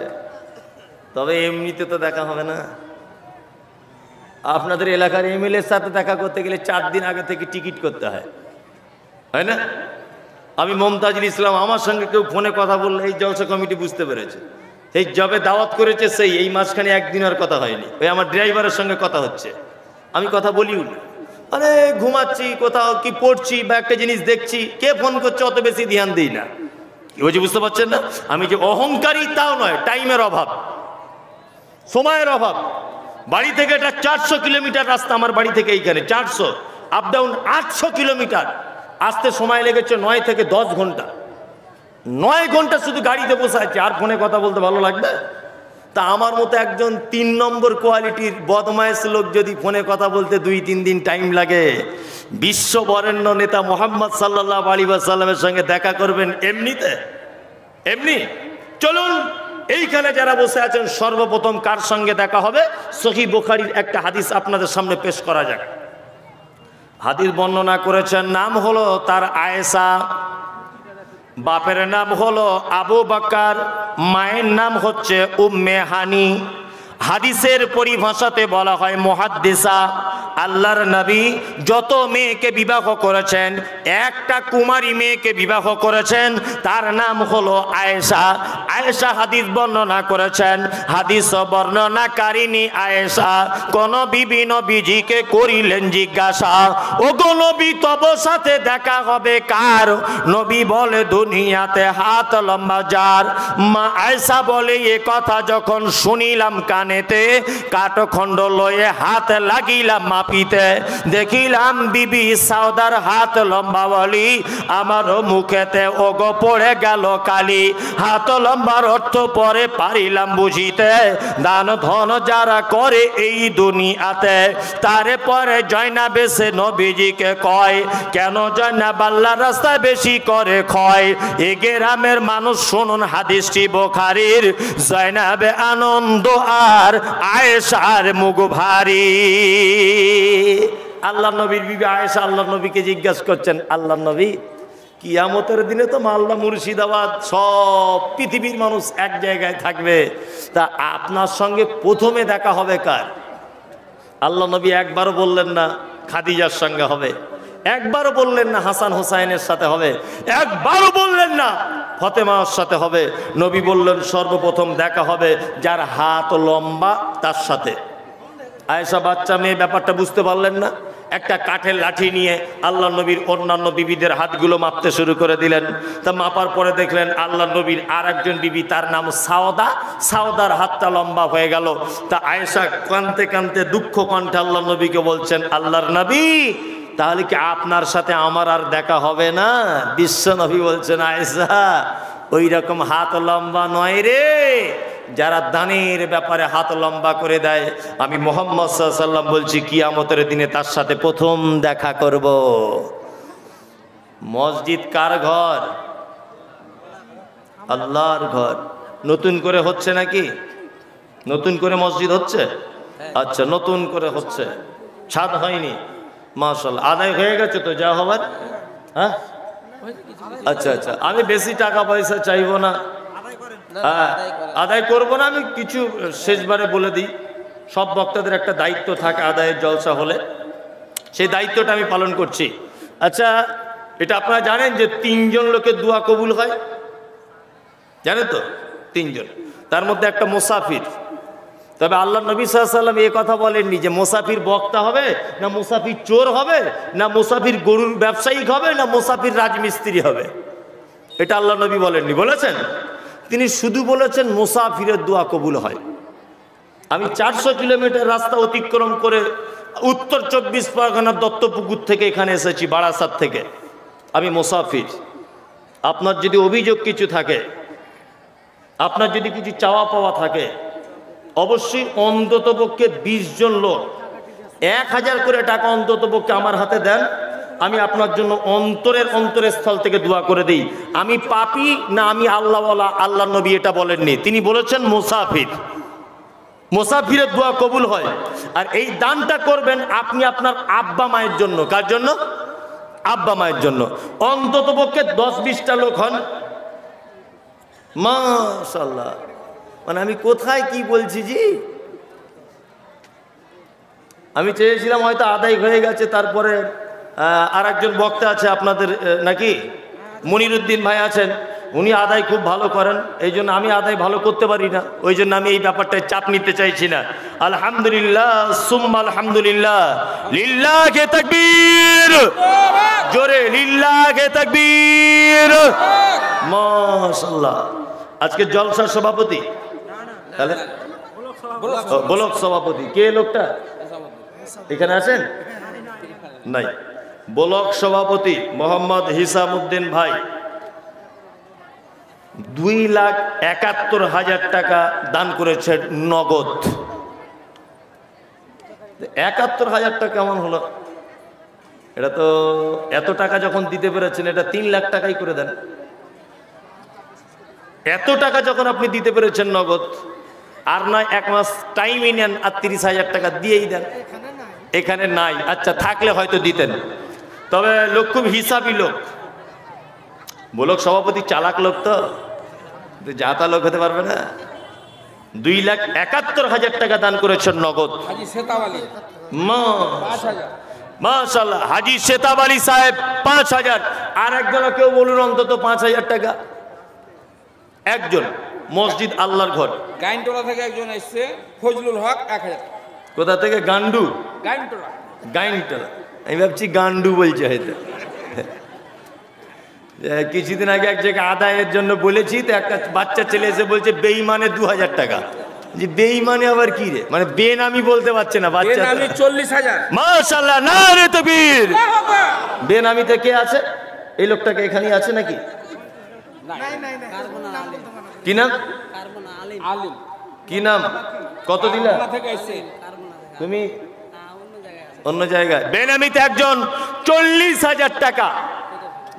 তবে এমনিতে তো দেখা হবে না। আপনাদের এলাকার এমএলএর সাথে দেখা করতে গেলে 4 দিন আগে থেকে টিকিট করতে হয়, হয় না? আমি মমতাজুল ইসলাম, আমার সঙ্গে কেউ ফোনে কথা বললে এই জলসা কমিটি বুঝতে পেরেছে, এই জবে দাওয়াত করেছে সেই এই মাঝখানে একদিন আর কথা হয়নি। ওই আমার ড্রাইভারের সঙ্গে কথা হচ্ছে, আমি কথা বলিও না, মানে ঘুমাচ্ছি, কোথাও কি পড়ছি বা একটা জিনিস দেখছি, কে ফোন করছে অত বেশি ধ্যান দিই না। কি বলছি বুঝতে পারছেন না? আমি যে অহংকারী তাও নয়, টাইমের অভাব, সময়ের অভাব। বাড়ি থেকে এটা 400 কিলোমিটার রাস্তা, আমার বাড়ি থেকে এইখানে 400, আপ ডাউন 800 কিলোমিটার। আসতে সময় লেগেছে 9 থেকে 10 ঘন্টা। 9 ঘন্টা শুধু গাড়িতে বসে আছে, আর ফোনে কথা বলতে ভালো লাগবে? তা আমার মতো একজন 3 নম্বর কোয়ালিটির বদমায়েশ লোক যদি ফোনে কথা বলতে 2-3 দিন টাইম লাগে, বিশ্ব বরেণ্য নেতা মোহাম্মদ সাল্লাল্লাহু আলাইহি ওয়াসাল্লামের সঙ্গে দেখা করবেন এমনি? চলুন এইখানে যারা বসে আছেন সর্বপ্রথম কার সঙ্গে দেখা হবে, সহিহ বুখারীর একটা হাদিস আপনাদের সামনে পেশ করা যাক। হাদিস বর্ণনা করেছেন, নাম হলো তার আয়েশা, বাপের নাম হলো আবু বকর, মায়ের নাম হচ্ছে উম্মে হানি। হাদিসের পরিভাষাতে বলা হয় মুহাদ্দিসা। আল্লাহর নবী যত মেয়েকে বিবাহ করেছেন, একটা কুমারী মেয়েকে বিবাহ করেছেন, তার নাম হলো আয়েশা। আয়েশা হাদিস বর্ণনা করেছেন। হাদিস বর্ণনাকারিনী আয়েশা কোন বিবি নবীজিকে করিলেন জিজ্ঞাসা, ও গো নবী তব সাথে দেখা হবে কার? নবী বলে দুনিয়াতে হাত লম্বা যার। মা আয়েশা বলে এ কথা যখন শুনিলাম কানেতে, কাঠখণ্ড লয়ে হাত লাগিলাম মাপিতে, দেখিলাম বিবি সাউদার হাত লম্বা বলি, আমারও মুখেতে ওগো পড়ে গেল কালি। হাত লম্বার অর্থ পরে পারিলাম বুঝিতে, দান ধন যারা করে এই দুনিয়াতে, তারে পরে জয়নাবে সে নবীজিকে কয়, কেন জয়নাব আল্লাহর রাস্তায় বেশি করে ক্ষয়। এ গ্রামের মানুষ শুনুন হাদিসটি বুখারীর, জয়নাবে আনন্দ আর আয়েশার মুখ ভারী। আল্লাহ নবীর বিবি আয়েশা আল্লাহ নবীকে জিজ্ঞাসা করছেন, আল্লাহ নবী কিয়ামতের দিনে তো মালদা মুর্শিদাবাদ সব পৃথিবীর মানুষ এক জায়গায় থাকবে, তা আপনার সঙ্গে প্রথমে দেখা হবে কার? আল্লাহ নবী একবারও বললেন না খাদিজার সঙ্গে হবে, একবারও বললেন না হাসান হোসাইনের সাথে হবে, একবারও বললেন না ফাতেমার সাথে হবে। নবী বললেন সর্বপ্রথম দেখা হবে যার হাত লম্বা তার সাথে। আয়েশা বাচ্চা মেয়ে ব্যাপারটা বুঝতে পারলেন না, একটা কাঠের লাঠি নিয়ে আল্লাহ নবীর অন্যান্য বিবিদের হাতগুলো মাপতে শুরু করে দিলেন। তা মাপার পরে দেখলেন আল্লাহ নবীর আর একজন বিবি, তার নাম সাওদা, সাওদার হাতটা লম্বা হয়ে গেল। তা আয়েশা কাঁদতে কাঁদতে দুঃখ কণ্ঠে আল্লাহ নবীকে বলছেন, আল্লাহর নবী তাহলে কি আপনার সাথে আমার আর দেখা হবে না? বিশ্ব নবী বলছেন, আয়েশা ওই রকম হাত লম্বা নয় রে, যারা দানের ব্যাপারে হাত লম্বা করে দেয়, আমি মুহাম্মদ সাল্লাল্লাহু আলাইহি ওয়াসাল্লাম বলছি কিয়ামতের দিনে তার সাথে প্রথম দেখা করব। মসজিদ কার ঘর? আল্লাহর ঘর। নতুন করে হচ্ছে নাকি? নতুন করে মসজিদ হচ্ছে? আচ্ছা, নতুন করে হচ্ছে, ছাদ হয়নি। মাশাআল্লাহ, আদায় হয়ে গেছে তো যা হবার? হ্যাঁ, আচ্ছা আচ্ছা, আমি বেশি টাকা পয়সা চাইবো না, আদায় করবো না। আমি কিছু শেষবারে বলে দিই, সব বক্তাদের একটা দায়িত্ব থাকে আদায়ের জলসা হলে, সেই দায়িত্বটা আমি পালন করছি। আচ্ছা, এটা আপনারা জানেন যে 3 জন লোকের দোয়া কবুল হয়, জানেন তো? 3 জন, তার মধ্যে একটা মুসাফির। তবে আল্লাহ নবী সাল্লাল্লাহু আলাইহি ওয়াসাল্লাম এই কথা বলেননি যে মুসাফির বক্তা হবে, না মুসাফির চোর হবে, না মুসাফির গরুর ব্যবসায়িক হবে, না মুসাফির রাজমিস্ত্রি হবে। এটা আল্লাহ নবী বলেননি। বলেছেন? তিনি শুধু বলেছেন মুসাফিরের দোয়া কবুল হয়। আমি 400 কিলোমিটার রাস্তা অতিক্রম করে উত্তর 24 পরগনার দত্তপুকুর থেকে এখানে এসেছি, বারাসাত থেকে। আমি মুসাফির। আপনার যদি অভিযোগ কিছু থাকে, আপনার যদি কিছু চাওয়া পাওয়া থাকে, অবশ্যই অন্ততপক্ষে 20 জন লোক 1000 করে টাকা অন্ততপক্ষে আমার হাতে দেন, আমি আপনার জন্য অন্তরের স্থল থেকে দোয়া করে দিই। আমি পাপী না আমি আল্লাহওয়ালা? আল্লাহ নবী এটা বলেননি, তিনি বলেছেন মুসাফির। মুসাফিরের দোয়া কবুল হয়। আর এই দানটা করবেন আপনি আপনার আব্বা মায়ের জন্য। কার জন্য? আব্বা মায়ের জন্য। অন্ততপক্ষে 10-20টা লোক হন। মাশাআল্লাহ, মানে আমি কোথায় কি বলছি জি? আমি চেয়েছিলাম হয়তো আদায় হয়ে গেছে, তারপরে আর একজন বক্তা আছে আপনাদের নাকি, মনিরুদ্দিন ভাই আছেন, উনি আদায় খুব ভালো করেন, এই জন্য আমি আদায় ভালো করতে পারি না, ওই জন্য আমি এই ব্যাপারটায় চাপ নিতে চাইছি না। আলহামদুলিল্লাহ সুম্মা আলহামদুলিল্লাহ, লিল্লাহি তাকবীর, জোরে লিল্লাহি তাকবীর। মাশাআল্লাহ। আজকে জলসার সভাপতি, তাহলে ব্লক সভাপতি কে? লোকটা এখানে আছেন? নাই। ব্লক সভাপতি মোহাম্মদ হিসামউদ্দিন ভাই 2,71,000 টাকা দান করেছে নগদ। 71,000 টাকা কেমন হলো? এটা তো এত টাকা যখন দিতে পেরেছেন, এটা 3 লাখ টাকাই করে দেন। এত টাকা যখন আপনি দিতে পেরেছেন নগদ, আর নয় 1 মাস টাইমই নেন আর 30,000 টাকা দিয়েই দেন। এখানে নাই, আচ্ছা থাকলে হয়তো দিতেন। তবে লোক খুব হিসাবি লোক, ব্লক সভাপতি চালাক লোক, তো যাতা লোক হতে পারবে না। 2,71,000 টাকা দান করেছেন নগদ। মাশাআল্লাহ, হাজী সেতাব আলী সাহেব 5,000। আর একজন কেউ বলুন অন্তত 5,000 টাকা। একজন মসজিদ আল্লাহর ঘর গাইনটোলা থেকে একজন এসেছে, ফজলুল হক 1000। কোথা থেকে? গান্ডু? গাইনটোলা। গাইনটোলা, আমি ভাবছি গান্ডু বলছে হয়তো। কিছুদিন আগে এক জায়গায় আদায়ের জন্য বলেছি, তো একটা বাচ্চা ছেলে এসে বলছে বেঈমানে 2,000 টাকা। যে বেঈমানে আবার কি রে? মানে বেনামি বলতে পারছে না বাচ্চা। বেনামি 40,000। মাশাআল্লাহ, নারে তাকবীর। বেনামিতে কে আছে? এই লোকটাকে এখানেই আছে নাকি? কি নাম? আলিম। কি নাম? কত দিলা তুমি? অন্য জায়গায়। বেনামিতে একজন 40,000 টাকা।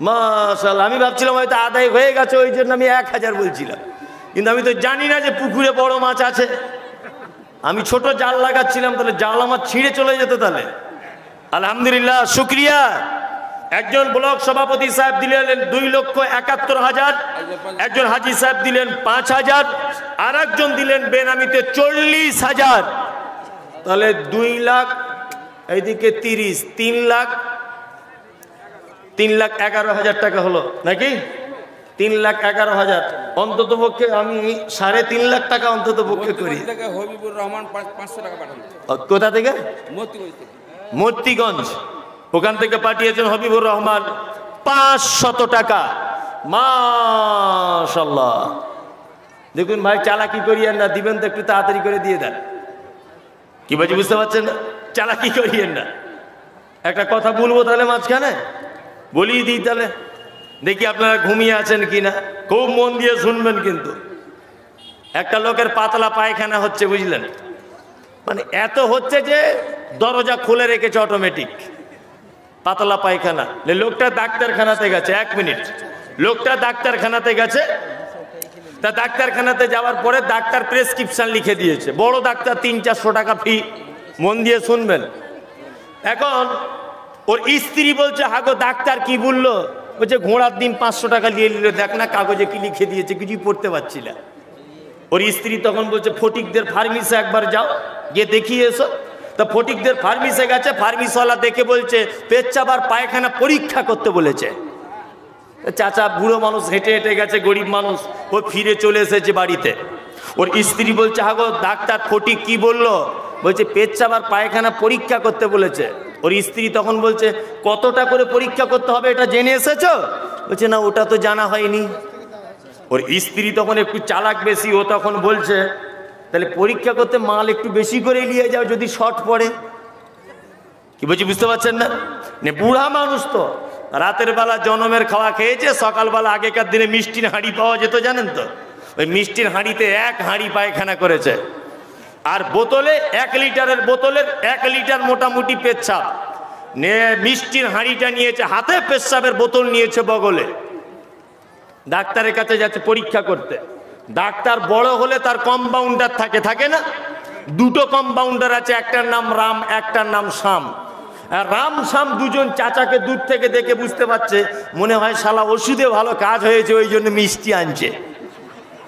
মাশাআল্লাহ, আমি ভাবছিলাম হয়তো আদায় হয়ে গেছে, ওই জন্য আমি 1,000 বলছিলাম, কিন্তু আমি তো জানি না যে পুকুরে বড় মাছ আছে। আমি ছোট জাল লাগাচ্ছিলাম, তাহলে জাল আমার ছিঁড়ে চলে যেত তাহলে। আলহামদুলিল্লাহ, শুকরিয়া। একজন ব্লক সভাপতি সাহেব দিলেন 2,71,000, একজন হাজী সাহেব দিলেন 5,000, আর একজন দিলেন বেনামিতে 40,000। তাহলে 2 লাখ, এইদিকে 30, 3,11,000 টাকা হলো নাকি? 3,11,000 অন্তত পক্ষে আমি 3.5 লাখ টাকা অন্তত পক্ষে করি। মতিগঞ্জ থেকে হবিবুর রহমান 500 টাকা পাঠান। কোথা থেকে? মতিগঞ্জ থেকে। মতিগঞ্জ, ওখান থেকে পাঠিয়েছেন হবিবুর রহমান 500 টাকা। মাশাআল্লাহ। দেখুন ভাই, চালাকি করিয়েন না, দিবেন তো একটু তাড়াতাড়ি করে দিয়ে দেন। কি বলছি বুঝতে পারছেন না? চালাকি করিয়েন না। একটা কথা বলবো তাহলে মাঝখানে বলিয়ে দিই, তাহলে দেখি আপনারা ঘুমিয়ে আছেন কিনা, খুব মন দিয়ে শুনবেন। কিন্তু একটা লোকের পাতলা পায়খানা হচ্ছে, বুঝলেন, মানে এত হচ্ছে যে দরজা খুলে রেখেছে অটোমেটিক, পাতলা পায়খানা। লোকটা ডাক্তারখানাতে গেছে, 1 মিনিট, লোকটা ডাক্তারখানাতে গেছে। তা ডাক্তারখানাতে যাওয়ার পরে ডাক্তার প্রেসক্রিপশন লিখে দিয়েছে, বড় ডাক্তার, 300-400 টাকা ফি। মন দিয়ে শুনবেন। এখন ওর স্ত্রী বলছে, হাগো ডাক্তার কি বললো? বলছে ঘোড়ার দিন 500 টাকা নিয়ে নিল, দেখ না কাগজে কি লিখে দিয়েছে, কিছুই পড়তে পারছি না। ওর স্ত্রী তখন বলছে, ফটিকদের ফার্মেসি একবার যাও, গিয়ে দেখিয়ে এসো। তা ফটিকদের ফার্মেসি গেছে, ফার্মেসিওয়ালা দেখে বলছে পেচ্ছাপ আর পায়খানা পরীক্ষা করতে বলেছে। চাচা বুড়ো মানুষ, হেঁটে হেঁটে গেছে, গরিব মানুষ, ও ফিরে চলে এসেছে বাড়িতে। ওর স্ত্রী বলছে, হাগো ডাক্তার ফটিক কি বললো? বলছে পেচ্ছাপ আর পায়খানা পরীক্ষা করতে বলেছে। ওর স্ত্রী তখন বলছে, কতটা করে পরীক্ষা করতে হবে এটা জেনে এসেছো? বলছে না, ওটা তো জানা হয়নি। ওর স্ত্রী তখন একটু চালাক বেশি, ও তখন বলছে, তাহলে পরীক্ষা করতে মাল একটু বেশি করে নিয়ে যাও, যদি শর্ট পড়ে। কি বলছি বুঝতে পারছেন না? বুড়া মানুষ তো রাতের বেলা জনমের খাওয়া খেয়েছে, সকালবেলা আগেকার দিনে মিষ্টির হাঁড়ি পাওয়া যেত, জানেন তো? ওই মিষ্টির হাঁড়িতে 1 হাঁড়ি পায়খানা করেছে। আর বোতলে 1 লিটারের বোতলের 1 লিটার মোটামুটি পেচ্ছাপ নিয়ে মিষ্টির হাঁড়িটা নিয়েছে হাতে, পেচ্ছাপের বোতল নিয়েছে বগলে। ডাক্তারের কাছে যাচ্ছে পরীক্ষা করতে। ডাক্তার বড় হলে তার কম্পাউন্ডার থাকে না? 2টো কম্পাউন্ডার আছে, একটার নাম রাম, একটার নাম শ্যাম। রাম শ্যাম দুজন চাচাকে দূর থেকে দেখে বুঝতে পারছে, মনে হয় শালা ওষুধে ভালো কাজ হয়েছে, ওই জন্য মিষ্টি আনছে।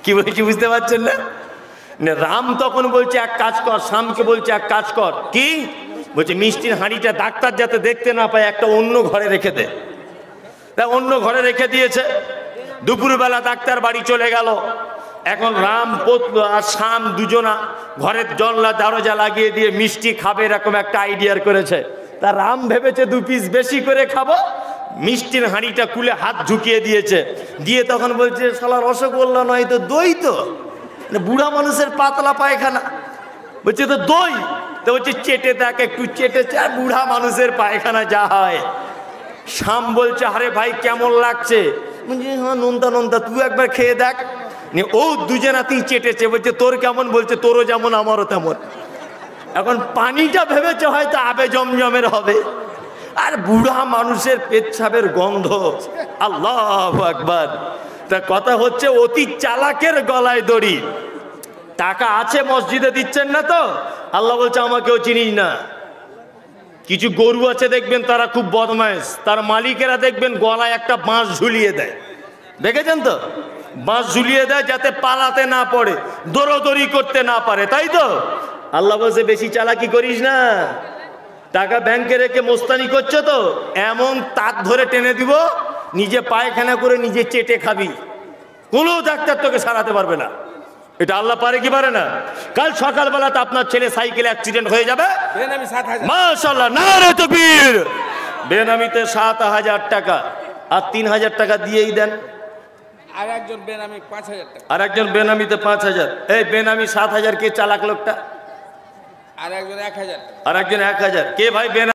কি বলছি বুঝতে পারছেন না? রাম তখন বলছে এক কাজ কর, শ্যামকে বলছে এক কাজ কর। কি বলছে? মিষ্টির হাঁড়িটা ডাক্তার যাতে দেখতে না পায় একটা অন্য ঘরে রেখে দে। তা অন্য ঘরে রেখে দিয়েছে। দুপুরবেলা ডাক্তার বাড়ি চলে গেল। এখন রাম আর শ্যাম দুজনা ঘরের জানলা দরজা লাগিয়ে দিয়ে মিষ্টি খাবে এরকম একটা আইডিয়ার করেছে। তা রাম ভেবেছে 2 পিস বেশি করে খাবো, মিষ্টির হাঁড়িটা খুলে হাত ঝুঁকিয়ে দিয়েছে। দিয়ে তখন বলছে, শালা রসগোল্লা নয় তো দই তো। বুড়া মানুষের পাতলা পায়খানা, বলছে তো দই। তো বলছে চেটে দেখ, একটু চেটেছে, আর বুড়া মানুষের পায়খানা যা হয়। শ্যাম বলছে, আরে ভাই কেমন লাগছে? বলছে হ্যাঁ নোনতা নোনতা, তুই একবার খেয়ে দেখ। ও দুজনাতেই চেটেছে। বলছে তোর কেমন? বলছে তোরও যেমন আমারও তেমন। এখন পানিটা ভেবেছে হয়তো আবে জমজমের হবে, আর বুড়া মানুষের পেচ্ছাবের গন্ধ। আল্লাহু আকবার। তা কথা হচ্ছে, অতি চালাকের গলায় দড়ি। টাকা আছে, মসজিদে দিচ্ছেন না তো? আল্লাহ বলছে আমাকেও চিনিস না। কিছু গরু আছে দেখবেন, তারা খুব বদমাইশ, তার মালিকেরা দেখবেন গলায় একটা বাঁশ ঝুলিয়ে দেয়, দেখেছেন তো? বাঁশ ঝুলিয়ে দেয় যাতে পালাতে না পড়ে, দৌড়দৌড়ি করতে না পারে, তাই তো? আল্লাহ বলছে বেশি চালাকি করিস না, টাকা ব্যাংকে রেখে মোস্তানি করছো তো, এমন তাক ধরে টেনে দিব, নিজে পায়খানা করে নিজে চেটে খাবি, কোনো ডাক্তার তোকে সারাতে পারবে না। এটা আল্লাহ পারে কি পারে না? কাল সকালবেলাতে আপনার ছেলে সাইকেলে অ্যাক্সিডেন্ট হয়ে যাবে, বেনামি 7,000। মাশাআল্লাহ, নারে তাকবীর। বেনামিতে 7,000 টাকা, আর 3,000 টাকা দিয়েই দেন। আর একজন বেনামি 5,000 টাকা। আর একজন বেনামিতে 5,000। এই বেনামি 7,000 কে চালাক লোকটা? আর একজন 1,000 টাকা। আর একজন 1,000 কে ভাই? বেনামি